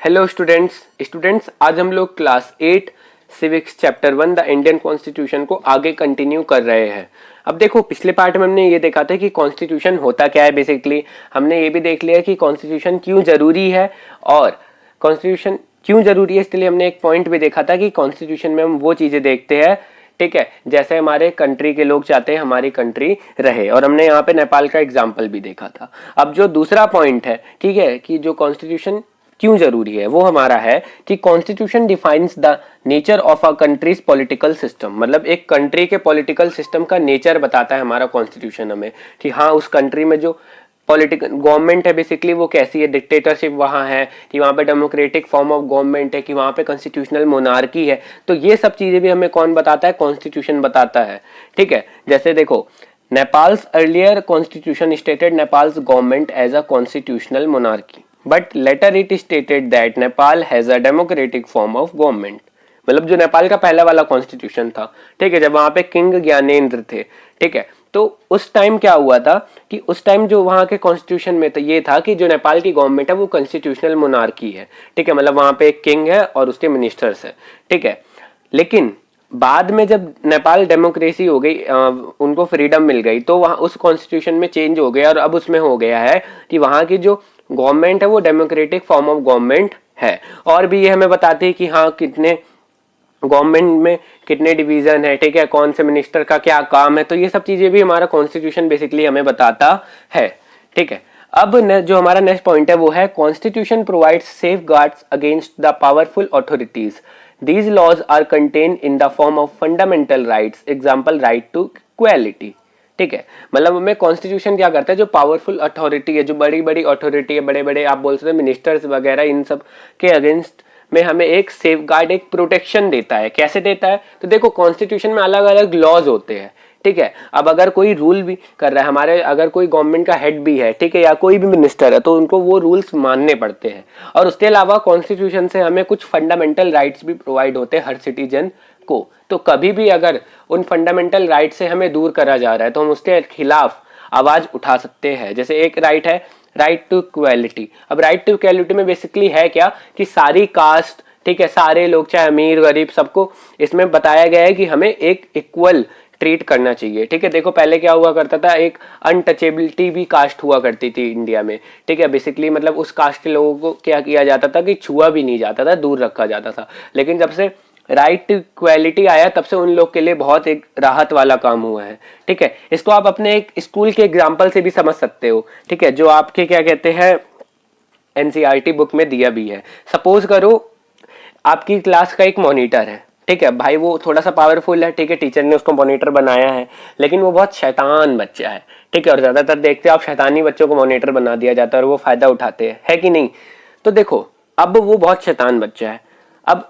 Hello students आज हम लोग class 8 civics chapter 1 the Indian constitution को आगे कंटिन्यू कर रहे हैं। अब देखो, पिछले पार्ट में हमने ये देखा था कि कॉन्स्टिट्यूशन होता क्या है। बेसिकली हमने ये भी देख लिया कि कॉन्स्टिट्यूशन क्यों जरूरी है, और कॉन्स्टिट्यूशन क्यों जरूरी है इसलिए हमने एक पॉइंट भी देखा था कि कॉन्स्टिट्यूशन में हम वो चीजें देखते हैं, ठीक है, जैसे हमारे कंट्री के लोग चाहते हैं हमारी कंट्री रहे, और हमने यहाँ पे नेपाल का एग्जाम्पल भी देखा था। अब जो दूसरा पॉइंट है, ठीक है, कि जो कॉन्स्टिट्यूशन क्यों जरूरी है वो हमारा है कि constitution defines the nature of a countries political system. मतलब एक कंट्री के पॉलिटिकल सिस्टम का नेचर बताता है हमारा कॉन्स्टिट्यूशन हमें, कि हाँ उस कंट्री में जो पॉलिटिकल गवर्नमेंट है बेसिकली वो कैसी है, डिक्टेटरशिप वहाँ है कि वहाँ पे डेमोक्रेटिक फॉर्म ऑफ गवर्नमेंट है कि वहाँ पे कॉन्स्टिट्यूशनल मोनार्की है। तो ये सब चीजें भी हमें कौन बताता है, कॉन्स्टिट्यूशन बताता है। ठीक है, जैसे देखो, Nepal's earlier constitution stated Nepal's government as a constitutional monarchy, but later it stated that Nepal has a democratic form of government. मतलब जो नेपाल का पहला वाला कॉन्स्टिट्यूशन था, ठीक है, जब वहां पे किंग ज्ञानेंद्र थे, ठीक है, तो उस टाइम क्या हुआ था कि उस टाइम जो वहां के कॉन्स्टिट्यूशन में तो ये था कि जो नेपाल की गवर्नमेंट है वो कॉन्स्टिट्यूशनल मोनार्की है, ठीक है, मतलब वहां पे एक किंग है और उसके मिनिस्टर्स है, ठीक है। लेकिन बाद में जब नेपाल डेमोक्रेसी हो गई, उनको फ्रीडम मिल गई, तो वहां उस कॉन्स्टिट्यूशन में चेंज हो गया और अब उसमें हो गया है कि वहां की जो गवर्नमेंट है वो डेमोक्रेटिक फॉर्म ऑफ गवर्नमेंट है। और भी ये हमें बताती है कि हाँ कितने गवर्नमेंट में कितने डिवीजन है, ठीक है, कौन से मिनिस्टर का क्या काम है, तो ये सब चीजें भी हमारा कॉन्स्टिट्यूशन बेसिकली हमें बताता है। ठीक है, अब जो हमारा नेक्स्ट पॉइंट है वो है constitution provides safe guards against the powerful authorities. These laws are contain in the form of fundamental rights, example right to equality. ठीक है, मतलब हमें कॉन्स्टिट्यूशन क्या करता है, जो पावरफुल अथॉरिटी है, जो बड़ी बड़ी अथॉरिटी है, बड़े बड़े आप बोल सकते हैं मिनिस्टर्स वगैरह, इन सब के अगेंस्ट में हमें एक सेफ गार्ड, एक प्रोटेक्शन देता है। कैसे देता है, तो देखो कॉन्स्टिट्यूशन में अलग अलग लॉज होते हैं, ठीक है। अब अगर कोई रूल भी कर रहा है हमारे, अगर कोई गवर्नमेंट का हेड भी है, ठीक है, या कोई भी मिनिस्टर है, तो उनको वो रूल्स मानने पड़ते हैं। और उसके अलावा कॉन्स्टिट्यूशन से हमें कुछ फंडामेंटल राइट्स भी प्रोवाइड होते हैं हर सिटीजन को। तो कभी भी अगर उन फंडामेंटल राइट से हमें दूर करा जा रहा है तो हम उसके खिलाफ आवाज उठा सकते हैं। जैसे एक राइट है राइट टू इक्वालिटी। अब राइट टू इक्वालिटी में बेसिकली है क्या कि सारी कास्ट, ठीक है, सारे लोग चाहे अमीर गरीब सबको इसमें बताया गया है कि हमें एक इक्वल ट्रीट करना चाहिए। ठीक है, देखो पहले क्या हुआ करता था, एक अनटचेबिलिटी भी कास्ट हुआ करती थी इंडिया में, ठीक है, बेसिकली मतलब उस कास्ट के लोगों को क्या किया जाता था कि छुआ भी नहीं जाता था, दूर रखा जाता था। लेकिन जब से राइट टू इक्वालिटी आया तब से उन लोग के लिए बहुत एक राहत वाला काम हुआ है। ठीक है, इसको आप अपने एक स्कूल के एग्जाम्पल से भी समझ सकते हो, ठीक है, जो आपके क्या कहते हैं एनसीईआरटी बुक में दिया भी है। सपोज करो आपकी क्लास का एक मॉनिटर है, ठीक है, भाई वो थोड़ा सा पावरफुल है, ठीक है, टीचर ने उसको मॉनिटर बनाया है, लेकिन वो बहुत शैतान बच्चा है, ठीक है, और ज्यादातर देखते हो आप शैतानी बच्चों को मॉनिटर बना दिया जाता है और वो फायदा उठाते हैं, है कि नहीं। तो देखो अब वो बहुत शैतान बच्चा है। अब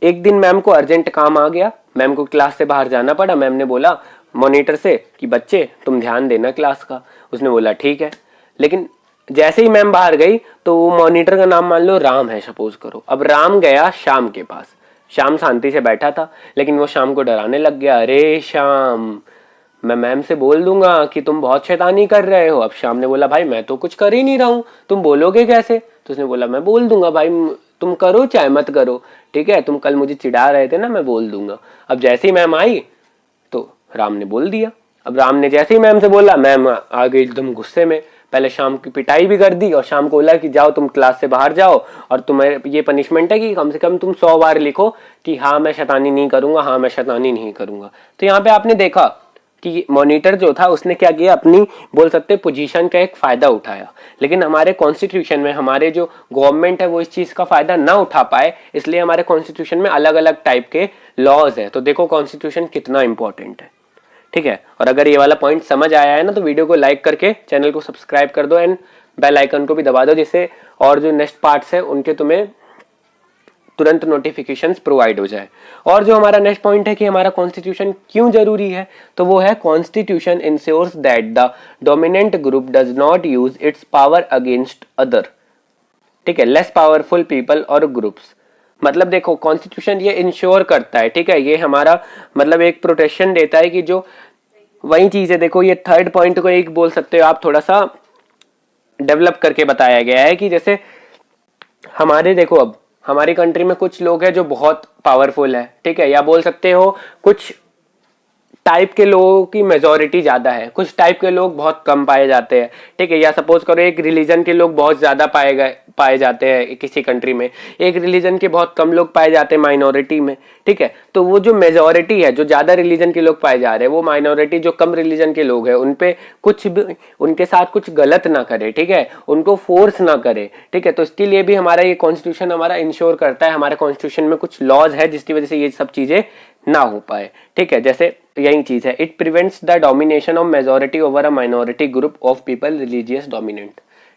एक दिन मैम को अर्जेंट काम आ गया, मैम को क्लास से बाहर जाना पड़ा। मैम ने बोला मॉनिटर से कि बच्चे तुम ध्यान देना क्लास का। उसने बोला ठीक है। लेकिन जैसे ही मैम बाहर गई तो वो मॉनिटर का नाम मान लो राम है सपोज करो। अब राम गया श्याम के पास, श्याम शांति से बैठा था, लेकिन वो शाम को डराने लग गया, अरे श्याम मैं मैम से बोल दूंगा कि तुम बहुत शैतानी कर रहे हो। अब श्याम ने बोला भाई मैं तो कुछ कर ही नहीं रहा हूं, तुम बोलोगे कैसे। तो उसने बोला मैं बोल दूंगा भाई, तुम करो चाहे मत करो, ठीक है, तुम कल मुझे चिढ़ा रहे थे ना, मैं बोल दूंगा। अब जैसे ही मैम आई तो राम ने बोल दिया। अब राम ने जैसे ही मैम से बोला, मैम आ गई एकदम गुस्से में, पहले शाम की पिटाई भी कर दी और शाम को बोला कि जाओ तुम क्लास से बाहर जाओ और तुम्हें ये पनिशमेंट है कि कम से कम तुम 100 बार लिखो कि हाँ मैं शैतानी नहीं करूंगा, हाँ मैं शैतानी नहीं करूंगा। तो यहाँ पे आपने देखा कि मॉनिटर जो था उसने क्या किया, अपनी बोल सकते पोजीशन का एक फायदा उठाया। लेकिन हमारे कॉन्स्टिट्यूशन में हमारे जो गवर्नमेंट है वो इस चीज का फायदा ना उठा पाए, इसलिए हमारे कॉन्स्टिट्यूशन में अलग अलग टाइप के लॉज है। तो देखो कॉन्स्टिट्यूशन कितना इंपॉर्टेंट है, ठीक है। और अगर ये वाला पॉइंट समझ आया है ना तो वीडियो को लाइक करके चैनल को सब्सक्राइब कर दो एंड बेल आइकन को भी दबा दो, जिससे और जो नेक्स्ट पार्ट्स है उनके तुम्हें तुरंत नोटिफिकेशंस प्रोवाइड हो जाए। और जो हमारा नेक्स्ट पॉइंट है कि हमारा कॉन्स्टिट्यूशन क्यों जरूरी है, तो वो है constitution ensures that the dominant group does not use its power against other, ठीक है, लेस पावरफुल पीपल और ग्रुप्स। मतलब देखो कॉन्स्टिट्यूशन ये इंश्योर करता है, ठीक है, ये हमारा मतलब एक प्रोटेक्शन देता है कि जो वही चीज है। देखो ये थर्ड पॉइंट को एक बोल सकते हो आप, थोड़ा सा डेवलप करके बताया गया है कि जैसे हमारे देखो अब हमारी कंट्री में कुछ लोग हैं जो बहुत पावरफुल है, ठीक है, या बोल सकते हो कुछ टाइप के लोगों की मेजोरिटी ज्यादा है, कुछ टाइप के लोग बहुत कम पाए जाते हैं, ठीक है, या सपोज करो एक रिलीजन के लोग बहुत ज्यादा पाए जाते हैं किसी कंट्री में, एक रिलीजन के बहुत कम लोग पाए जाते हैं माइनॉरिटी में, ठीक है। तो वो जो मेजोरिटी है, जो ज्यादा रिलीजन के लोग पाए जा रहे हैं, वो माइनॉरिटी जो कम रिलीजन के लोग हैं उनपे कुछ भी, उनके साथ कुछ गलत ना करे, ठीक है, उनको फोर्स ना करे, ठीक है। तो इसके लिए भी हमारा ये कॉन्स्टिट्यूशन हमारा इंश्योर करता है, हमारे कॉन्स्टिट्यूशन में कुछ लॉज है जिसकी वजह से ये सब चीजें ना हो पाए, ठीक है। जैसे यही चीज है, it prevents the domination of majority over a minority group of people religious dominant,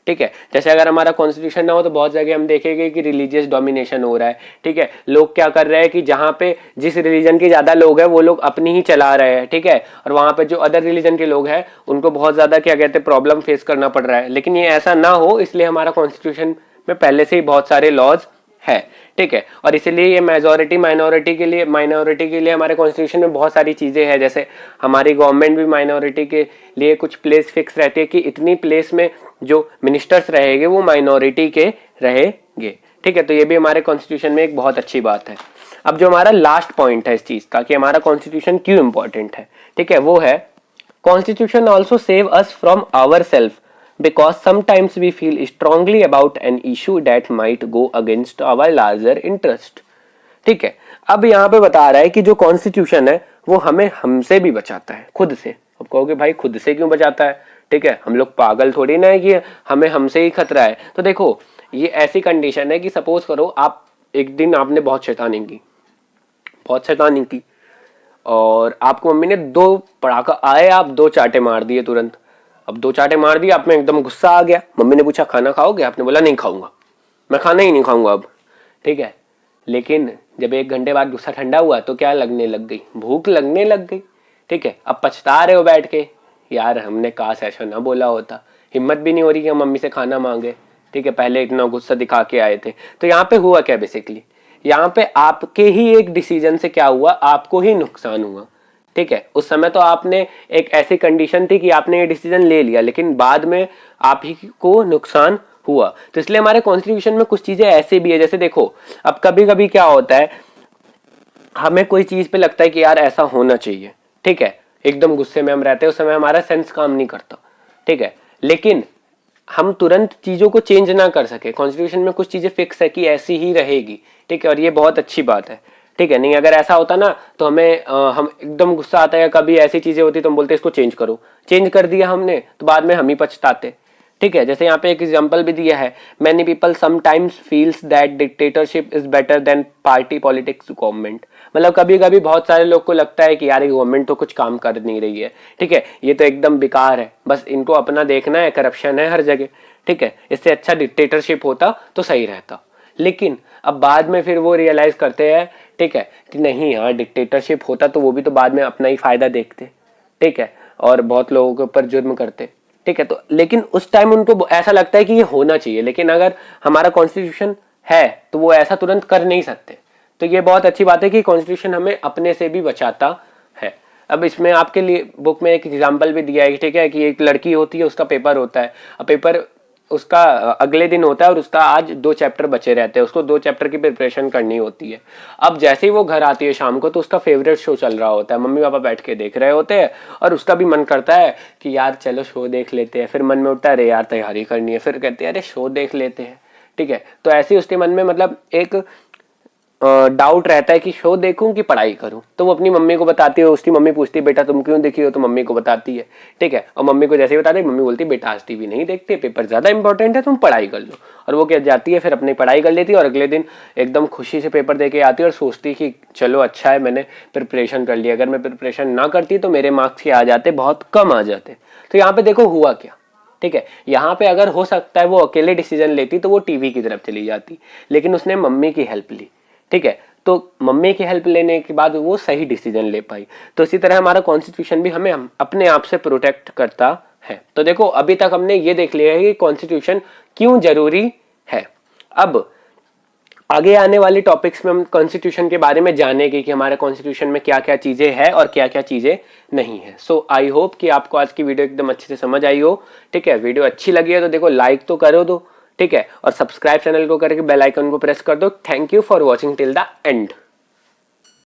ठीक है। जैसे अगर हमारा कॉन्स्टिट्यूशन ना हो तो बहुत जगह हम देखेंगे कि रिलीजियस डोमिनेशन हो रहा है, ठीक है, लोग क्या कर रहे हैं कि जहां पे जिस रिलीजन के ज्यादा लोग हैं वो लोग अपनी ही चला रहे हैं, ठीक है, और वहां पे जो अदर रिलीजन के लोग हैं उनको बहुत ज्यादा क्या कहते हैं प्रॉब्लम फेस करना पड़ रहा है। लेकिन ये ऐसा ना हो इसलिए हमारा कॉन्स्टिट्यूशन में पहले से ही बहुत सारे लॉज है, ठीक है। और इसीलिए ये मेजोरिटी माइनॉरिटी के लिए हमारे कॉन्स्टिट्यूशन में बहुत सारी चीजें हैं, जैसे हमारी गवर्नमेंट भी माइनॉरिटी के लिए कुछ प्लेस फिक्स रहती है कि इतनी प्लेस में जो मिनिस्टर्स रहेंगे वो माइनॉरिटी के रहेंगे, ठीक है। तो ये भी हमारे कॉन्स्टिट्यूशन में एक बहुत अच्छी बात है। अब जो हमारा लास्ट पॉइंट है इस चीज का कि हमारा कॉन्स्टिट्यूशन क्यों इंपॉर्टेंट है, ठीक है, वो है constitution also save us from our self because sometimes we feel strongly about an issue that might go against our larger interest, ठीक है। अब यहाँ पे बता रहा है कि जो कॉन्स्टिट्यूशन है वो हमें हमसे भी बचाता है, खुद से। अब कहोगे भाई खुद से क्यों बचाता है, ठीक है, हम लोग पागल थोड़ी ना है कि हमें हमसे ही खतरा है। तो देखो ये ऐसी कंडीशन है कि सपोज करो आप एक दिन आपने बहुत शैतानी की और आपको मम्मी ने दो पड़ाका आए, आप दो चाटे मार दिए तुरंत। अब दो चाटे मार दिए, आप में एकदम गुस्सा आ गया, मम्मी ने पूछा खाना खाओगे, आपने बोला नहीं खाऊंगा, मैं खाना ही नहीं खाऊंगा अब, ठीक है। लेकिन जब एक घंटे बाद गुस्सा ठंडा हुआ तो क्या लगने लग गई, भूख लगने लग गई, ठीक है। अब पछता रहे हो बैठ के, यार हमने काश ऐसा ना बोला होता, हिम्मत भी नहीं हो रही कि हम मम्मी से खाना मांगे, ठीक है, पहले इतना गुस्सा दिखा के आए थे। तो यहाँ पे हुआ क्या, बेसिकली यहाँ पे आपके ही एक डिसीजन से क्या हुआ, आपको ही नुकसान हुआ, ठीक है। उस समय तो आपने एक ऐसी कंडीशन थी कि आपने ये डिसीजन ले लिया, लेकिन बाद में आप ही को नुकसान हुआ। तो इसलिए हमारे कॉन्स्टिट्यूशन में कुछ चीजें ऐसे भी है, जैसे देखो अब कभी कभी क्या होता है, हमें कोई चीज पे लगता है कि यार ऐसा होना चाहिए, ठीक है, एकदम गुस्से में हम रहते हैं, उस समय हमारा सेंस काम नहीं करता, ठीक है, लेकिन हम तुरंत चीजों को चेंज ना कर सके। कॉन्स्टिट्यूशन में कुछ चीजें फिक्स है कि ऐसी ही रहेगी, ठीक है, और ये बहुत अच्छी बात है, ठीक है। नहीं अगर ऐसा होता ना तो हमें हम एकदम गुस्सा आता है, कभी ऐसी चीजें होती तो हम बोलते इसको चेंज करो, चेंज कर दिया हमने तो बाद में हम ही पछताते, ठीक है। जैसे यहाँ पे एक एग्जांपल भी दिया है, many people sometimes feels that dictatorship is better than party politics government. मतलब कभी कभी बहुत सारे लोग को लगता है कि यार ये गवर्नमेंट तो कुछ काम कर नहीं रही है, ठीक है, ये तो एकदम बेकार है, बस इनको अपना देखना है, करप्शन है हर जगह, ठीक है, इससे अच्छा डिक्टेटरशिप होता तो सही रहता। लेकिन अब बाद में फिर वो रियलाइज करते हैं, ठीक है, कि नहीं यार डिक्टेटरशिप होता तो वो भी तो बाद में अपना ही फायदा देखते, ठीक है, और बहुत लोगों के ऊपर जुर्म करते, ठीक है। तो लेकिन उस टाइम उनको ऐसा लगता है कि ये होना चाहिए, लेकिन अगर हमारा कॉन्स्टिट्यूशन है तो वो ऐसा तुरंत कर नहीं सकते। तो ये बहुत अच्छी बात है कि कॉन्स्टिट्यूशन हमें अपने से भी बचाता है। अब इसमें आपके लिए बुक में एक एग्जाम्पल भी दिया है, ठीक है, कि एक लड़की होती है, उसका पेपर होता है, अब पेपर उसका अगले दिन होता है और उसका आज 2 चैप्टर बचे रहते हैं, उसको 2 चैप्टर की प्रिपरेशन करनी होती है। अब जैसे ही वो घर आती है शाम को तो उसका फेवरेट शो चल रहा होता है, मम्मी पापा बैठ के देख रहे होते हैं और उसका भी मन करता है कि यार चलो शो देख लेते हैं। फिर मन में उठता है अरे यार तैयारी करनी है, फिर कहते हैं अरे शो देख लेते हैं, ठीक है। तो ऐसे ही उसके मन में मतलब एक डाउट रहता है कि शो देखूं कि पढ़ाई करूं। तो वो अपनी मम्मी को बताती है, उसकी मम्मी पूछती है बेटा तुम क्यों देखी हो, तो मम्मी को बताती है, ठीक है, और मम्मी को जैसे ही बताती है मम्मी बोलती है बेटा आज टीवी नहीं देखते, पेपर ज्यादा इंपॉर्टेंट है, तुम पढ़ाई कर लो। और वो क्या जाती है फिर अपनी पढ़ाई कर लेती है और अगले दिन एकदम खुशी से पेपर दे के आती है और सोचती कि चलो अच्छा है मैंने प्रिपरेशन कर लिया, अगर मैं प्रिपरेशन ना करती तो मेरे मार्क्स ही आ जाते, बहुत कम आ जाते। तो यहाँ पे देखो हुआ क्या, ठीक है, यहाँ पे अगर हो सकता है वो अकेले डिसीजन लेती तो वो टीवी की तरफ चली जाती, लेकिन उसने मम्मी की हेल्प ली, ठीक है, तो मम्मी की हेल्प लेने के बाद वो सही डिसीजन ले पाई। तो इसी तरह हमारा कॉन्स्टिट्यूशन भी हमें अपने आप से प्रोटेक्ट करता है। तो देखो अभी तक हमने ये देख लिया है कि कॉन्स्टिट्यूशन क्यों जरूरी है। अब आगे आने वाले टॉपिक्स में हम कॉन्स्टिट्यूशन के बारे में जानेंगे कि हमारे कॉन्स्टिट्यूशन में क्या क्या चीजें हैं और क्या क्या चीजें नहीं है। सो आई होप कि आपको आज की वीडियो एकदम अच्छे से समझ आई हो, ठीक है। वीडियो अच्छी लगी है तो देखो लाइक तो करो दो, ठीक है, और सब्सक्राइब चैनल को करके बेल आइकन को प्रेस कर दो। Thank you for watching till the end.